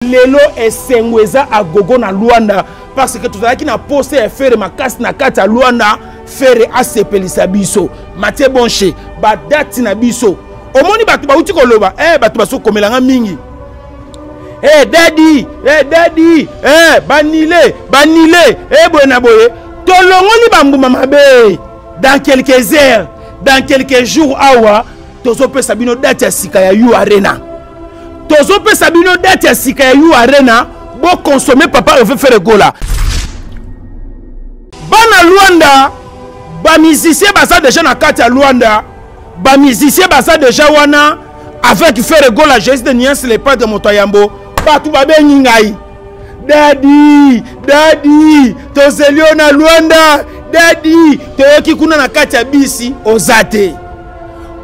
Lelo esengweza agogo na Luanda parce que tout qui na posé faire makasi na kata Luanda faire asepelisa biso Mathieu Bonche ba date na biso omoni batu ba uti koloba batu baso komelanga mingi daddy banile boyena boye tolongoli bambuma mabe dans quelques heures dans quelques jours awa tozo pesa bino date ya sika ya You Arena tozo pe sabino date ya sika ya You Arena bo consommer papa veut faire gola bana Luanda ba musicien baza déjà na kati ya Luanda ba musicien baza déjà wana avec faire gola geste de niance les pas de motoyambo batu ba bengi ngai daddy tozelio na Luanda daddy toyoki kuna na kati ya bisi ozate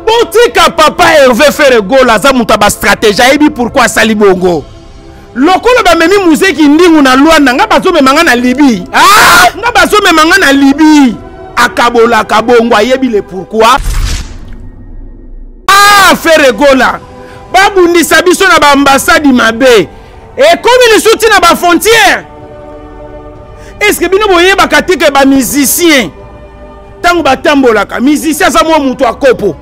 Botika papa Hervé faire goal aza muta ba stratégie ebi pourquoi sali bongo. Lokolo ba memi muziki ndingu na Luanda nga bazo memanga na Libye. Nga bazo memanga na Libye. Akabola kabongo ayebi le pourquoi. Faire gola. Babundisa biso na ba ambassade mabe. Et comme il soutient na ba frontière. Est-ce que bino boye ba katike ba musicien. Tango ba tambolaka musicien za mo mutu akopo.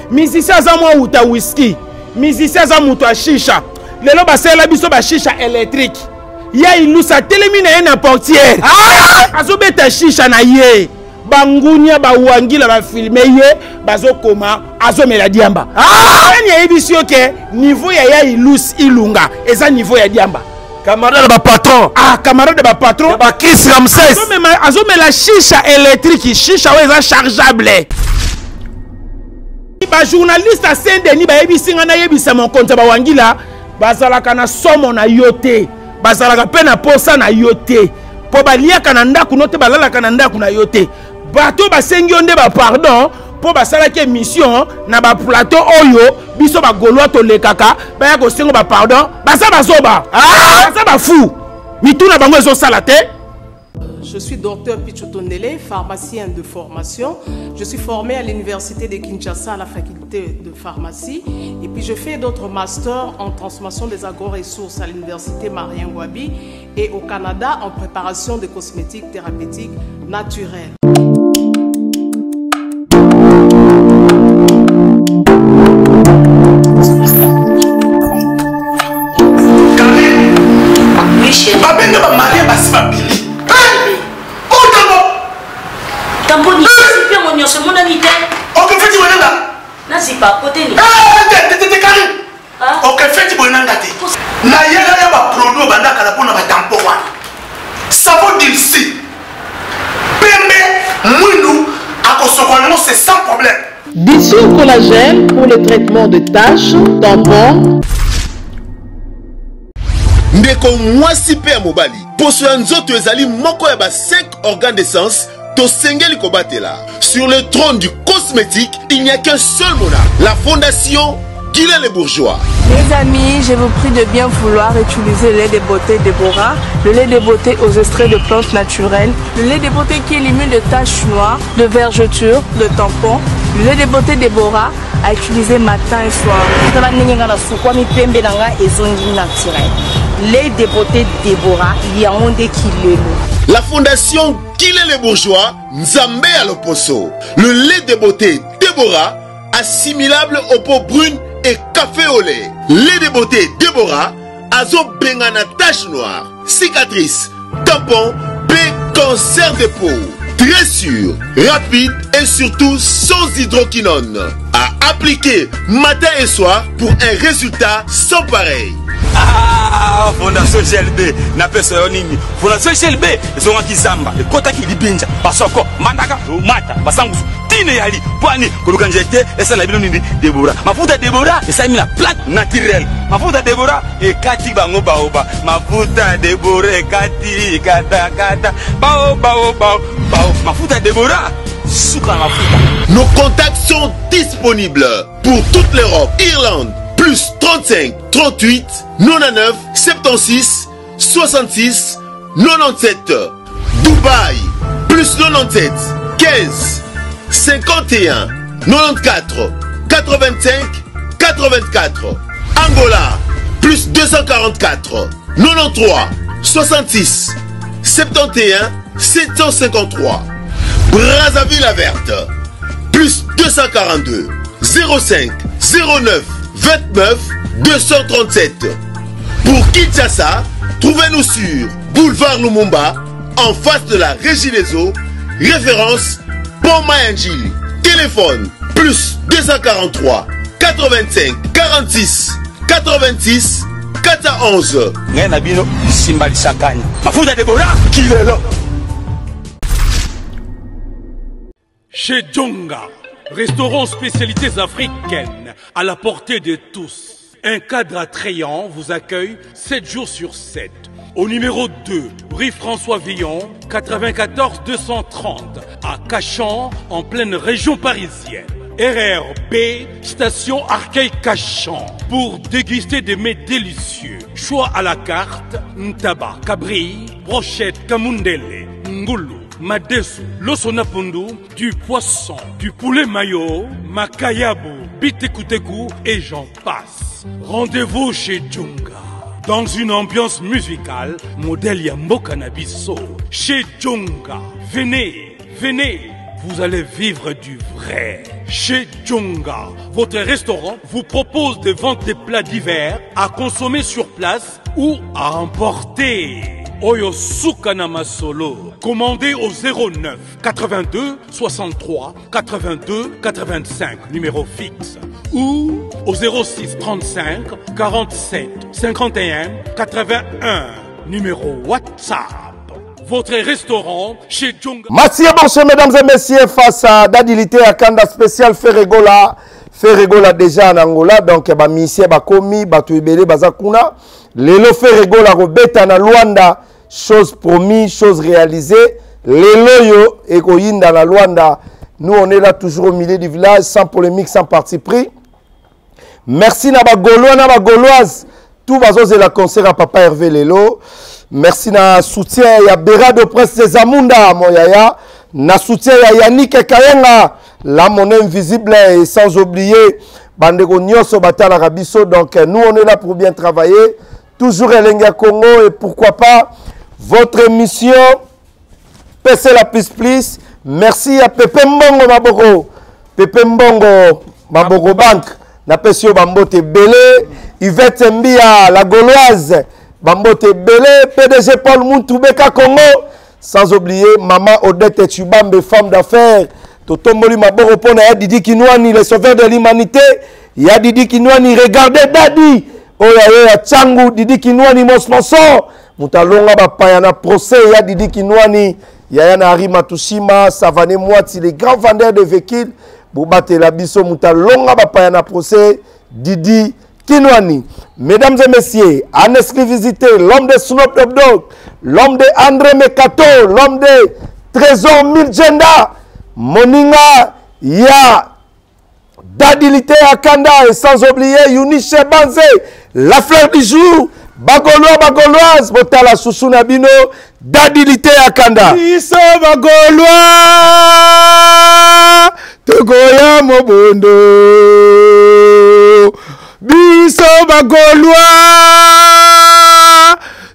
Musicien za mwa uta whisky, musicien za mutu a shisha. Lelo basela biso ba shisha électrique. Ya ilusa telemina na portière. Azo beta shisha na ye. Bangunya ba wangila ba filmer ye, bazo koma azo mela diamba. Ani ya ebisio ke niveau ya ilus ilunga, eza niveau ya diamba. Camarade de patron. Camarade de patron. Ba Kiss Ramsès. Azo mela shisha électrique, shisha wa eza chargeable. Ba journaliste à Saint-Denis ba yebi singa na yebi sa mon compte ba wangila bazalaka na somo na yote bazalaka pe na posa na yote po baliaka na ndaku note balalaka na ndaku na yote bato basengi onde ba pardon po basala ke mission na ba plateau oyo biso ba golwa to lekaka ba ya ko sengo ba pardon basa bazoba basa ba fou mituna bango ezo sala te. Je suis docteur Pichotondele, pharmacien de formation. Je suis formé à l'université de Kinshasa à la faculté de pharmacie. Et puis je fais d'autres masters en transformation des agro-ressources à l'université Marien Ngouabi et au Canada en préparation de cosmétiques thérapeutiques naturelles. C'est sans problème. Dissous collagène pour le traitement de taches, tampons. Ndeko mwasi pe mobali. Poso ya nzoto ezali moko ya ba 5 organes d'essence. To sengeli kobatela. Sur le trône du cosmétique, il n'y a qu'un seul monarque. La fondation Guylaine Les Bourgeois. Les amis, je vous prie de bien vouloir utiliser le lait de beauté Déborah, le lait de beauté aux extraits de plantes naturelles, le lait de beauté qui élimine de taches noires, de vergetures, de tampons, le lait de beauté Déborah à utiliser matin et soir. Lait de beauté Déborah, il y a un des kilos. La fondation Guylaine Les Bourgeois, Nzambe à l'Oposo. Le lait de beauté Déborah, assimilable aux peaux brunes et café au lait. Lait de beauté Déborah, azo bengana tache noire, cicatrice, tampon, cancer de peau. Très sûr, rapide et surtout sans hydroquinone. À appliquer matin et soir pour un résultat sans pareil. Fondation GLB na pesa nini? Fondation GLB ezonga kizamba ekota kilibinja basoko mandaka mata basangu tine yali pwani kuluka njete esa na bino nini Déborah mafuta Déborah esa mina plate naturel mafuta Déborah ekati bango baoba mafuta Déborah ekati kata bao mafuta Déborah suka mafuta. Nos contacts sont disponibles pour toute l'Europe, Irlande plus 35 38 99 76 66 97, Dubaï plus 97 15 51 94 85 84, Angola plus 244 93 66 71 753. Brazzaville la Verte, plus 242 05 09 29 237. Pour Kinshasa, trouvez-nous sur Boulevard Lumumba, en face de la Régie des Eaux, référence Pont Mayangili. Téléphone plus 243 85 46 86 411. Chez Djonga, restaurant spécialités africaines à la portée de tous. Un cadre attrayant vous accueille 7 jours sur 7. Au numéro 2, rue François Villon, 94 230, à Cachan, en pleine région parisienne. RRB, station Arcueil-Cachan, pour déguster des mets délicieux. Choix à la carte, ntaba, cabri, brochette, kamundele, ngoulou, madesu, losonapundu, du poisson, du poulet mayo, makayabu, bitekuteku et j'en passe. Rendez-vous chez Djonga, dans une ambiance musicale, modèle Yambo Cannabiso. Chez Djonga, venez, venez, vous allez vivre du vrai. Chez Djonga, votre restaurant vous propose de vendre des plats divers à consommer sur place ou à emporter. Oyo Sukana Masolo. Commandez au 09 82 63 82 85, numéro fixe. Ou au 06 35 47 51 81, numéro WhatsApp. Votre restaurant chez Djonga. Merci à bonjour mesdames et messieurs, face à Dadilité à Kanda spécial Ferregola déjà en Angola, donc ba missie ba komi ba tuibele bazakuna. Lelo Ferregola robeta na Luanda, chose promis, chose réalisée. Lelo yo ekoyinda na Luanda. Nous on est là toujours au milieu du village, sans polémique, sans parti pris. Merci na ba Gaulois na ba Gauloises. Tout va oser la concert à Papa Hervé Lelo. Merci na soutien ya Berado Presse des Amunda moyaya. Na soutien ya Yannick Kayenga, la monnaie invisible, et sans oublier Bandego Nyoso Batala Rabiso. Donc nous on est là pour bien travailler. Toujours Elenga Congo et pourquoi pas votre émission PC la plus. Merci à Pepe Mbongo Maboko. Pepe Mbongo Maboko Bank. Na Pesio Bambote Belé. Yvette Mbia, la Gauloise. Bambote Belé. PDG Paul Moutoubeka Congo. Sans oublier Maman Odette Chubambe, femme d'affaires. Totomboli Maboko Pona ya Didi Kinwani, le sauveur de l'humanité. Ya Didi Kinwani, regardez Dadi. Oya ya Changu, Didi Kinwani, mon sponsor. Moutalonga Bapayana procès, ya Didi Kinwani. Yayana Hari Matushima, Savane Mwati, les grands vendeurs de véhicules. Boubate Labiso, Moutalonga Bapayana procès, Didi Kinwani. Mesdames et messieurs, en exclusivité, l'homme de Snoop Dogg, l'homme de André Mekato, l'homme de Trésor Miljenda, Moninga, ya Dadilité Akanda, et sans oublier Yuniche Banze, la fleur du jour, Bagolois, Bagoloise, Botala Sousouna Bino, Dadilité Akanda. Iso Bagolois, Togoya Mobondo, Biso Bagolois,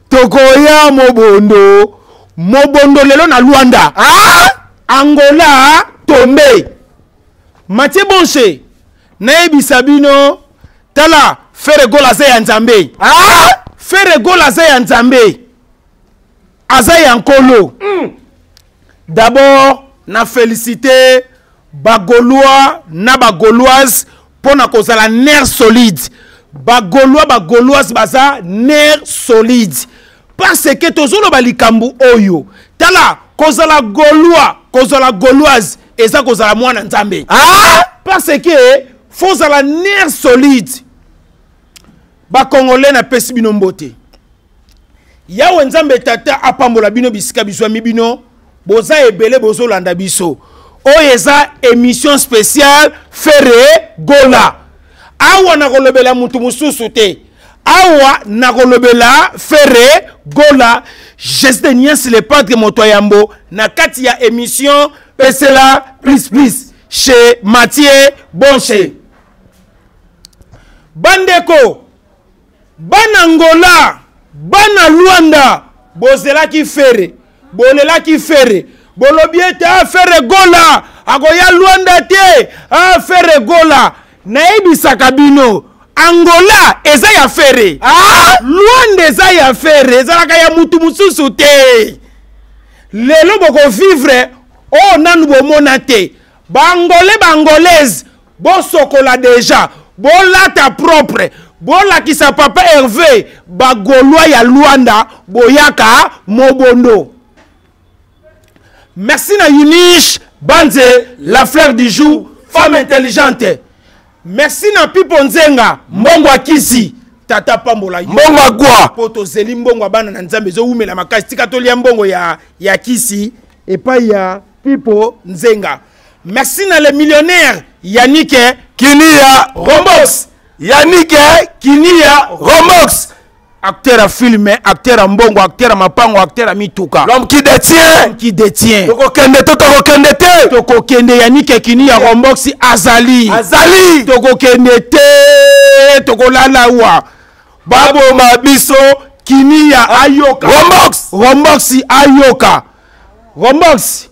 Togoya Mobondo, Mobondo lelo na Luanda. Ah! Angola tombe. Mathieu Bonche, Naebi Sabino, Tala, Ferregola Zaya Nzambe. Ah! Ferregola Zaya Nzambe. Azaya Nkolo. D'abord, na félicité Bagolois, na Bagoloise, pour na kozala nerf solide. Bagolois, Bagoloise, baza nerf solide. Parce que tozolo balikambu oyo. Tala, kozala Gaulois, kozala Gauloise, et ça kozala mwana Nzambe. Ah! Parce que faut la nerf solide. Ba Congolais na pesi bino mbote. Ya Nzambe tata apambola bino bisika biswa mibino, boza ebele bozo landa biso. Oyeza émission spéciale Ferregola. Awa na kolobela mutu mususu te. Awa na kolobela Ferregola. Jésus Nias le padre Motoyambo na kati ya émission Pesela plus chez Mathieu Bonche. Bandeko Banangola bana Luanda bozelaki fere bolelaki fere bolobiete a fere gola agoya Luanda te a fere gola naebisaka bino Angola eza ya fere Luanda eza ya fere ezalaka ya mutu mususu te lelo boko vivre o nanu bomona te bangolais bangolaise bosokola déjà bolata propre bolakisa papa Hervé bagolwa ya Luanda boyaka mobondo. Merci na Yunish Banze, la fleur du jour, femme intelligente. Merci na Pipo Nzenga Mbongwa Kisi tata pambola Mbongwa Gwa poto zeli Mbongwa bana na Nzambe zo umela makasi tika tolia mbongo ya Kisi et pas ya Pipo Nzenga. Merci na le millionnaire Yannick Kinia Rombox. Yannick Kinia Rombox, acteur à film, acteur à mbongo, acteur à mapango, acteur à mituka. L'homme qui détient. Toko kende Yannick Kinia Rombox Azali. Toko kende te toko lalawa. Babo mabiso Kinia Ayoka. Rombox Ayoka. Rombox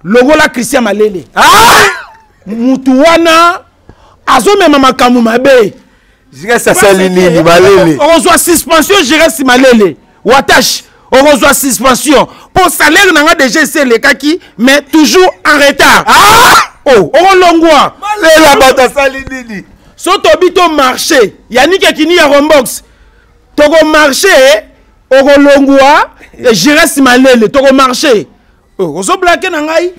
Logola Christian Malele. Mutuwana azomema makamu mabe. J'irai ça Salini Malele. On reçoit suspension, j'irai si Malele. Watash, on reçoit suspension. Pour salaire n'a déjà c'est le kaki, mais toujours en retard. Oh, on longwa. Malele bata Salini. Soto bito marché. Yannick Kini ya Rombox. Togo marché, on longwa. J'irai si Malele. Togo marché. Oh, on se blague n'angai.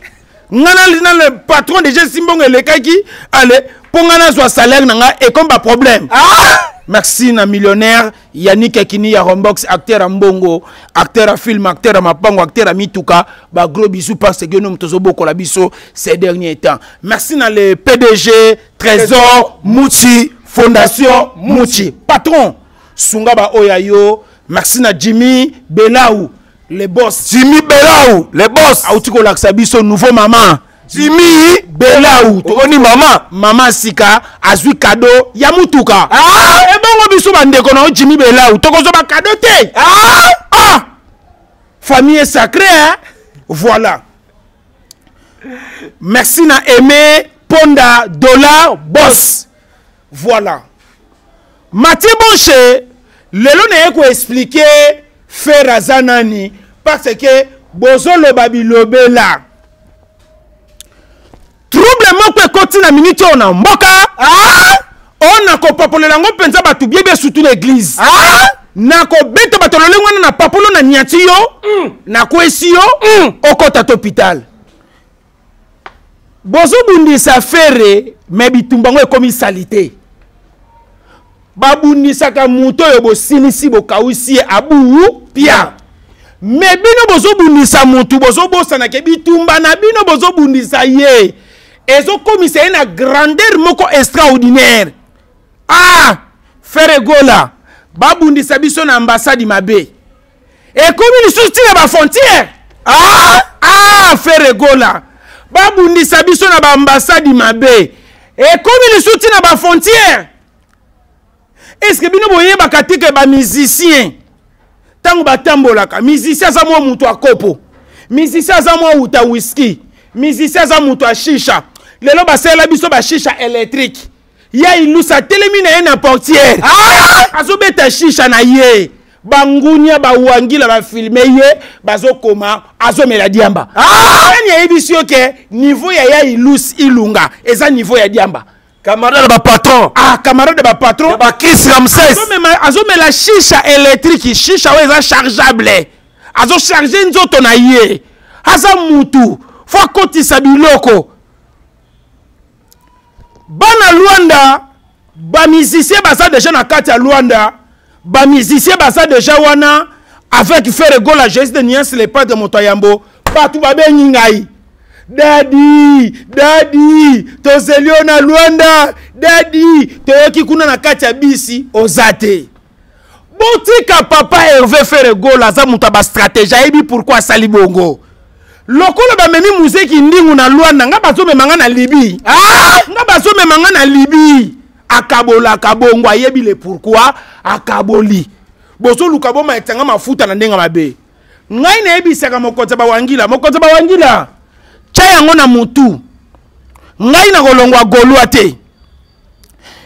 Ngana le patron déjà Simbong et le kaki. Allez. Pongana soit salaire nanga et comme pas problème. Merci na millionnaire Yannick Kini ya Rombox, acteur à mbongo, acteur à film, acteur à mapango, acteur à mituka, ba gros bisous parce que nous tozo boko la biso ces derniers temps. Merci na le PDG Trésor Mouchi Fondation Mouchi. Patron Sungaba Oyayo, merci na Jimmy Belaou, les boss. Jimmy Belaou, les boss. Autiko laksabiso nouveau maman. Jimmy Belaou, toni mama Sika azui cadeau ya mutuka. E bongo biso bandeko na Jimmy Belaou, tokozo ba cadeau te. Famille sacrée hein. Voilà. Merci na Aimé Ponda Dollar Boss. Voilà. Mathieu Bonche, lelo na yeko expliquer faire azanani parce que bozo lo babilobe là. Trouble moko ekoti na minute on a mboka. On a ko papole lango penza batu biebe surtout l'église. Na ko bete bato lengwana na papolo na nyati yo. Na ko esi yo. Okota hôpital. Bozo bundi sa fere me bitumbango ekomi salité. Babundi saka muto yo bo silisi bo kausi abu pia. Me bino bozo bundi sa mutu bozo bosa na ke bitumba na bino bozo bundi sa ye. Ezo commissaire une grandeur moko extraordinaire. Frère Gola, babundi sabiso na ambassade mabe. Et comme il soutient la frontière. Frère Gola, babundi sabiso na ambassade mabe. Et comme il soutient la frontière. Est-ce que bino boye bakatike ba musicien? Tango batambolaka, musicien za mo mutu akopo. Musicien za mo uta whisky. Musicien za mutu a shisha. Lelo basela biso ba shisha électrique. Ya ilusa telemina na portière. Azobeta shisha na ye. Bangunya ba wangila ba filmer ye bazokoma azomela diamba. Ani ebisio ke niveau ya ilus ilunga eza niveau ya diamba. Camarade de patron. Camarade de patron. Ba Kiss Ramsès. Azomela shisha électrique, shisha wa eza chargeable. Azo charger nzoto na ye. Aza mutu. Faut kotisa biloko. Bana Luanda, ba musicien basa déjà na kati ya Luanda, ba musicien basa déjà wana avec Frère Gola geste de Nias les pas de Motoyambo, partout ba bengi ngai. Daddy, to zelio na Luanda, daddy, toyoki kuna na kati ya bisi ozate. Botika papa Hervé Frère Gola za muta ba stratégie ebi pourquoi sali bongo. Lokolo ba memi muzeki ndingu na Luanda nga bazo memanga na Libye. Nga bazo memanga na Libye. Akabola kabongo ayebi le pourquoi akaboli. bozo luka boma etanga mafuta na ndenga mabe ngai na ebisaka mokonza bawangila cha yango na mutu ngai na kolongwa golwa te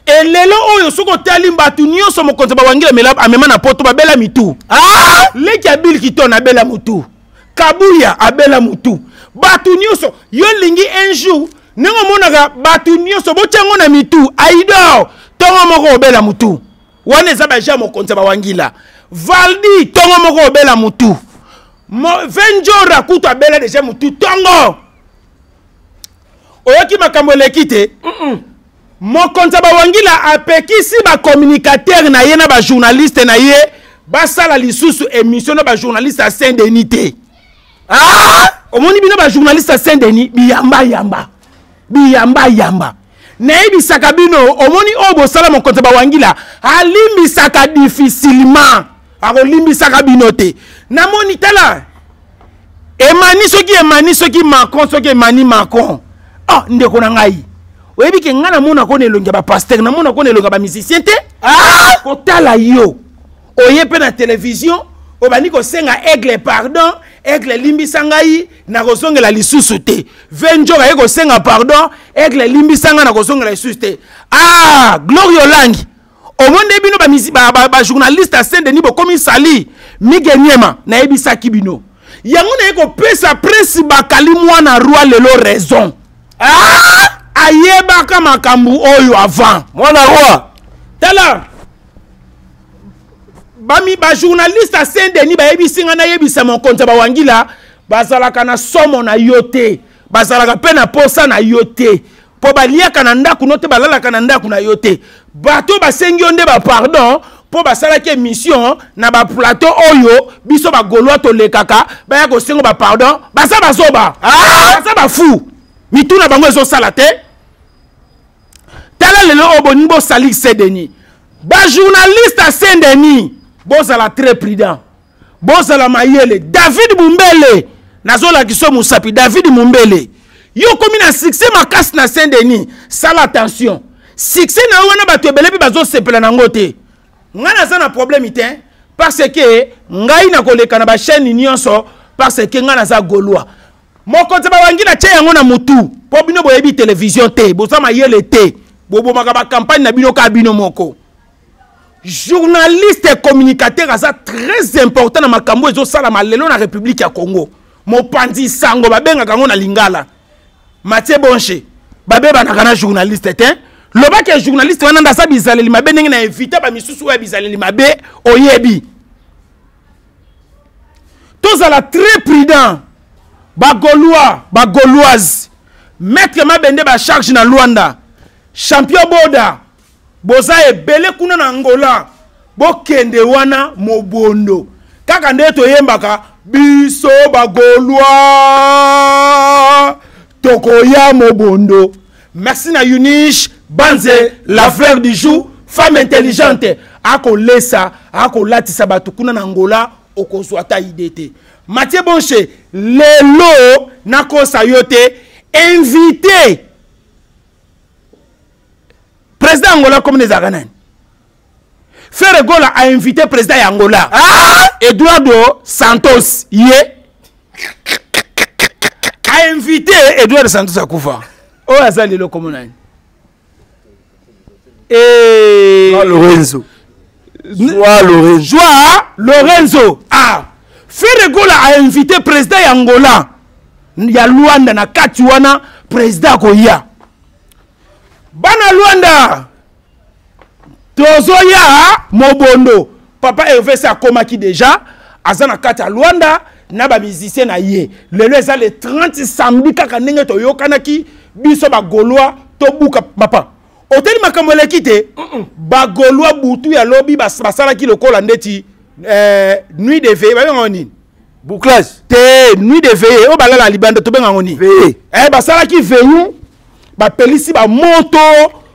elelo oyo soko tali mbatu nyonso mokonza bawangila mela amema na poto babela mitu leki abil kitona abela mutu kabuya abela mutu batu nyonso yo lingi un jour nengo monaka batu nyonso bochango na mitu aido tongo moko obela mutu wana eza baja mokonza bawangila Valdi tongo moko obela mutu Venjora kutu abela deja mutu tongo oyoki makambo lekite mokonza bawangila apekisi ba communicateur na ye na ba journaliste na ye basala lisusu émission na ba journaliste à Saint-Denis te omoni bino ba journaliste à Saint-Denis biyamba na ebisaka bino omoni obo sala mokonza bawangila alimbisaka difficilement akolimbisaka bino te namoni tala emani soki Macron soki emani Macron ndeko na ngai oyebi ke ngana mona ko nelonga ba pasteur na mona ko nelonga ba musicien te kotala yo oyepe na télévision obani ko senga aigle pardon aigle limbisa ngai na kozongela lisusu te venjoka ye ko senga pardon aigle limbisa ngai na kozongela lisusu te Glorio Langi omonde bino ba journaliste à Saint-Denis bo komi sali migenyema na ebisaki bino yango na ye ko pesa presse bakali mwana roi lelo raison ayebaka makambu oyo avant mwana roi tala ba journaliste à Saint-Denis ba yebisinga na yebisa mokonza bawangila bazalaka na somo na yote bazalaka pe na posa na yote po baliaka na ndaku note balalaka na ndaku na yote bato basengi onde ba pardon po basalaki mission na ba plateau oyo biso ba golwa to lekaka ba ya ko sengo ba pardon basa bazoba basa ba fou mituna bango ezo sala te tala lelo oboni bo sali Saint-Denis ba journaliste à Saint-Denis bozala très prudent bozala mayele David Mumbele nazola kiso musapi David Mumbele yo komi na succès makasi na Saint-Denis sala attention succès na wana bato ebele bi bazo sepela nango te ngana za na problème te parce que ngai na koleka na ba chaîne nyonso parce que ngana za golwa mokonza bawangila che yango na mutu po bino boyebi télévision te bozama yele te bobo makaba campagne na bino ka bino moko journaliste et communicateur asa très important na makambo ezo sala malelo na République ya Congo mopanzi sango babenga kango na Lingala Mathieu Bonche babeba na kana journaliste te loba ke journaliste wana ndasa bizaleli mabe ndenge na invité ba misusu wa bizaleli mabe oyebi tozala très prudent ba gauloise maître mabende ba charge na Luanda champion boda boza ebele kuna na Angola bokende wana mobondo kaka nde toyembaka biso bagolwa tokoya mobondo. Merci na Eunice Banze, la fleur du jour, femme intelligente ako lesa ako latisa batu kuna na Angola okozwata idete. Mathieu Bonche lelo nako sayote invité président Angola comme les Aganans. Ferregola a invité président Angola. Eduardo Santos a invité Eduardo Santos à Koufa. Oh, azali le communal. Et Lorenzo. Lorenzo. Ferregola a invité président Angola. Ya Luanda na Katiwana président Koya. Bana Luanda Tozoya Mobondo Papa Hervé sa komaki déjà azana kata Luanda na ba musicien na ye lelo eza le 30 samedi kaka ndenge toyokanaki biso ba Gaulois to buka papa hôtel makambo lekite ba Gaulois butu ya lobi basalaki lokola ndeti nuit de veille ba ngoni bouclage te nuit de veille o balala libanda to benga ngoni basalaki veille ba pelisi ba moto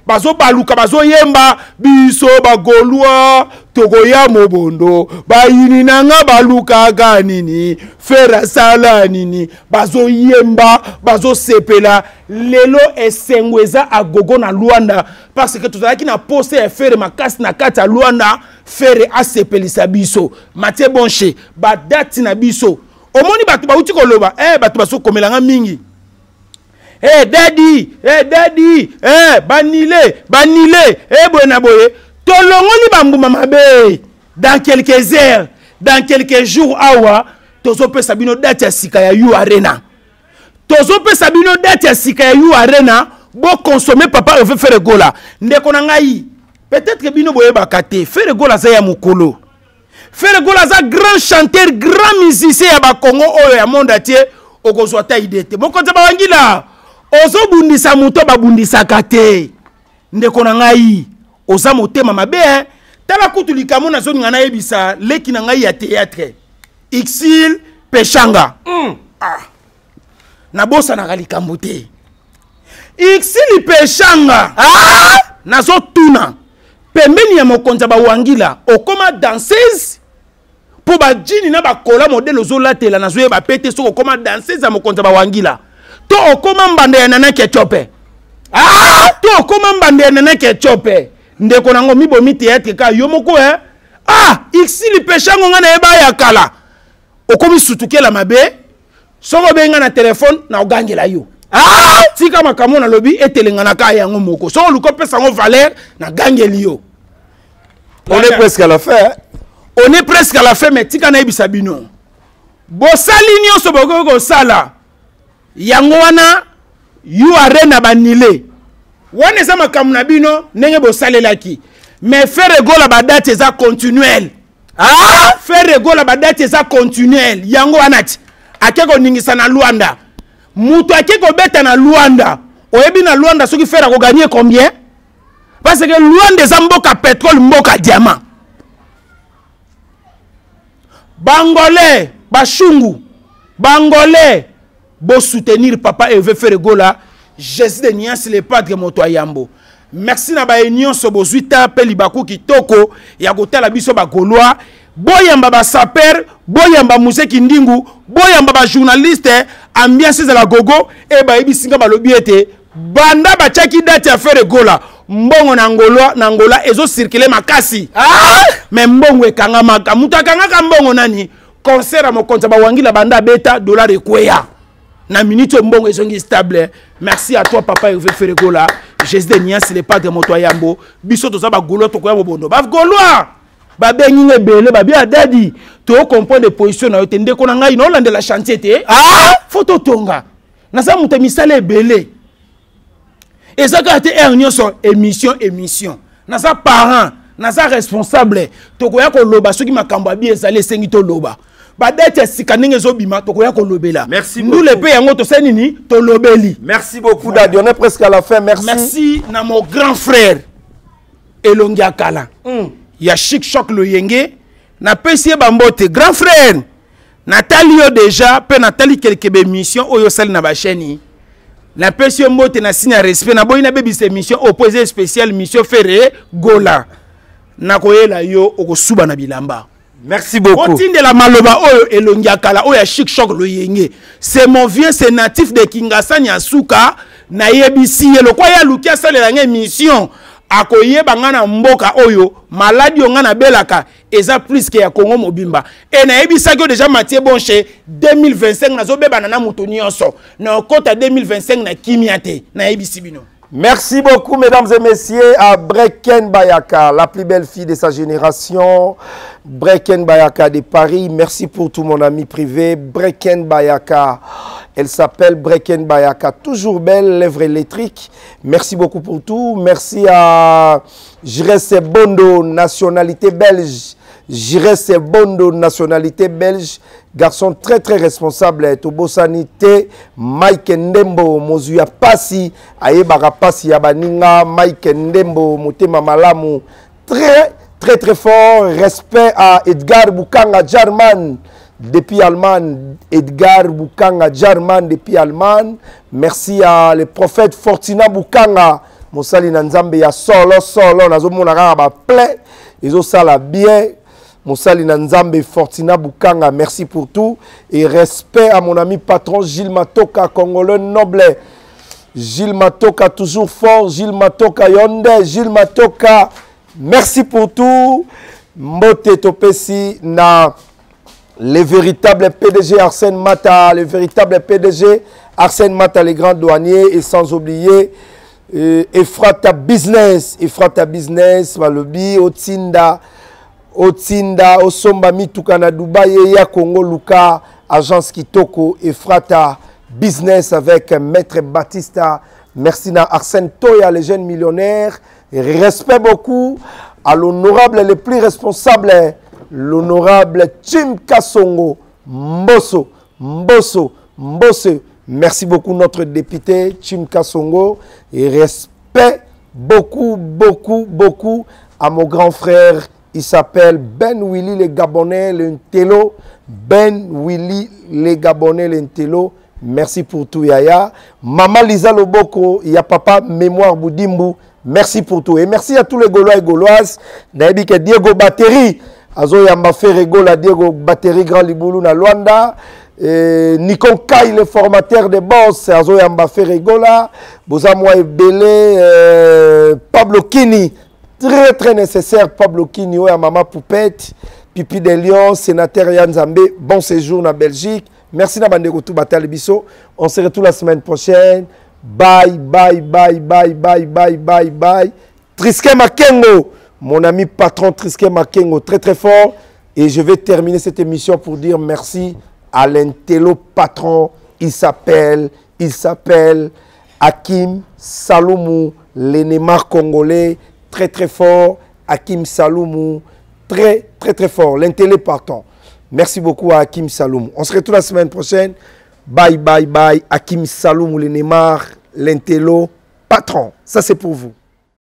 bazo baluka bazo yemba biso ba Gaulois tokoya mobondo ba yini nanga baluka ganini fera sala nini bazo yemba bazo sepela lelo esengweza agogo na Luanda parce que tozalaki na poste ya faire makasi na kati ya Luanda faire asepelisa biso Mathieu Bonche ba date na biso omoni batu ba uti koloba batu baso komelanga mingi daddy banile boye boye tolongoli bambuma mabe dans quelques heures dans quelques jours awa tozo pe sabino date ya sika ya You Arena tozo pe sabino date ya sika ya You Arena bo consommer papa veut faire gola ndeko na ngai peut-être que bino boye bakate faire gola za ya mukolo faire gola za grand chanteur grand musicien ya ba Congo oyo ya monde atier okozwa ta idete moko za bawangila ozo bundisa muto babundisa kate ndeko na ngai oza motema mabe tala kutu likamo na zoni ngana yebisa leki na ngai ya théâtre Ixil Peshanga na bosa na likambo te Ixil Peshanga nazo tuna pembeni ya mokonza bawangila okoma danseuse po ba jini na bakola modelo zolatela na zoye ba pete soko okoma danseuse ya mokonza bawangila to okoma mbande ya nana kechope to okoma mbande ya nana kechope ndeko nango mibomi théâtre ka yo moko Ixil Peshanga ngana eba ya kala okomi sutukela mabe soko benga na telefone na ogangela yo tika makamo na lobi etelengana ka yango moko soko luko pesa ngo valeur na gangeli yo. On est presque à la fin. On est presque à la fin, mais tika na ebisa bino bosali nyonso boko sala yango wana You Arena banile wana eza makamu na bino ndenge bosalelaki mais faire gola ba date eza continuelle faire gola ba date eza continuelle yango wana ti akeko ningisa na Luanda mutu akeko beta na Luanda oyebi na Luanda soki faire ko gagner combien parce que Luanda eza mboka pétrole mboka diamant Bangolais bashungu Bangolais bo soutenir papa et veut faire gola Jésus de Nias le padre moto ayambo. Merci na ba union so bozuita pe libaku kitoko ya kotala biso ba Gaulois boyamba ba saper boyamba museki ndingu boyamba ba journaliste ambiance za la gogo e ba ebisinga ba lobiete banda ba chaki date ya faire gola mbongo na Angola ezo circuler makasi mais mbongo ekanga maka mutakanga ka mbongo nani concert mo konta ba wangila banda beta dollar ekweya na minute mbongo ezongi stable. Merci à toi papa Hervé Ferregola Jésus de Nias le padre moto yambo biso to za ba Gaulois to koya bobondo ba Gaulois ba bengi ngebele ba bia dadi to comprendre position na yote ndeko na ngai no lande la chantier te photo tonga na za muta misale ebele ezaka te nyonso émission na za parent na za responsable to koya ko loba soki makambo abi ezali esengi to loba Merci nous les pays en senini to lobeli. Merci beaucoup Dadi, on est presque à la fin. Merci na mon grand frère Elongia Kala. Ya Chic Choc le Yenge na pesie bambote grand frère Nathalie déjà pe Nathalie quelques émissions oyo sel na ba chaîne. Na pesie mbote na signe respect na boyina bebi cette émission opposé spécial mission Ferré Gola. Na koyela yo okosuba na bilamba. Merci beaucoup. Continue de la maloba oyo Elongia Kala oyo Chic Choc le Yenge. C'est mon vieux, c'est natif de Kinshasa Nyasuka na yebisi le kwa ya lukia sale la émission akoyeba ngana mboka oyo maladi ngana belaka eza plus que ya Congo mobimba et na yebisa que déjà Mathieu Bonche 2025 nazo beba na muto nyonso na kota 2025 na kimiate na yebisi bino. Merci beaucoup, mesdames et messieurs, à Breken Bayaka, la plus belle fille de sa génération. Breken Bayaka de Paris. Merci pour tout mon ami privé. Breken Bayaka. Elle s'appelle Breken Bayaka. Toujours belle, lèvres électriques. Merci beaucoup pour tout. Merci à Jiresse Bondo, nationalité belge. Jiresse Bondo, nationalité belge. Garçon très très responsable. Tobo Sanité, Mike Ndembo, Mozuya Passi, Ayebara Passi, Yabaninga, Mike Ndembo, Motema Malamu. Très très très fort. Respect à Edgar Bukanga Jarman depuis Allemagne. Edgar Bukanga Jarman depuis Allemagne. Merci à le prophète Fortina Bukanga. Mosali Nanzambe ya solo nazo monaka ba plein. Ils ont ça là bien. Moussali Nanzambe Fortina Bukanga, merci pour tout. Et respect à mon ami patron Gilles Matoka, Congolais noble. Gilles Matoka, toujours fort. Gilles Matoka Yonde. Gilles Matoka, merci pour tout. Mbote Topesi na le véritable PDG Arsène Mata, le véritable PDG Arsène Mata, les grands douaniers, et sans oublier Efrata Business, Malobi, Otinda, Osomba Mituka na Dubaï, ya Congo Luka, Agence Kitoko, Efrata Business avec Maître Batista. Merci à Arsène Toya, les jeunes millionnaires. Et respect beaucoup à l'honorable, le plus responsable, l'honorable Tim Kasongo, Mbosso. Merci beaucoup notre député Tim Kasongo. Et respect beaucoup à mon grand frère. Il s'appelle Ben Willy le Gabonais l'Intello. Ben Willy le Gabonais l'Intello. Merci pour tout, Yaya. Maman Lisa Loboko, il y a papa Mémoire Boudimbu. Merci pour tout. Et merci à tous les Gaulois et Gauloises. Naïbi que Diego Battery, Azo Yamba Ferregola, Diego Battery Grand Liboulou na Luanda. Nikon Kai, le formateur de boss, Azo Yamba Ferregola. Bozamoa Ebele, Pablo Kini. Très nécessaire, Pablo Kini, Oya Mama Poupette. Pipi de Lyon, sénateur Yann Zambé. Bon séjour na Belgique. Merci Nabandeko tout Batal Bisso. On se retrouve la semaine prochaine. Bye. Triské Makengo, mon ami patron Triské Makengo, très fort. Et je vais terminer cette émission pour dire merci à l'intello patron. Il s'appelle Hakim Saloumou, l'énémar congolais, très fort. Hakim Saloumou, très fort. L'intello patron. Merci beaucoup à Hakim Saloum. On se retrouve la semaine prochaine. Bye. Hakim Saloum, le Neymar, l'intello, patron. Ça, c'est pour vous.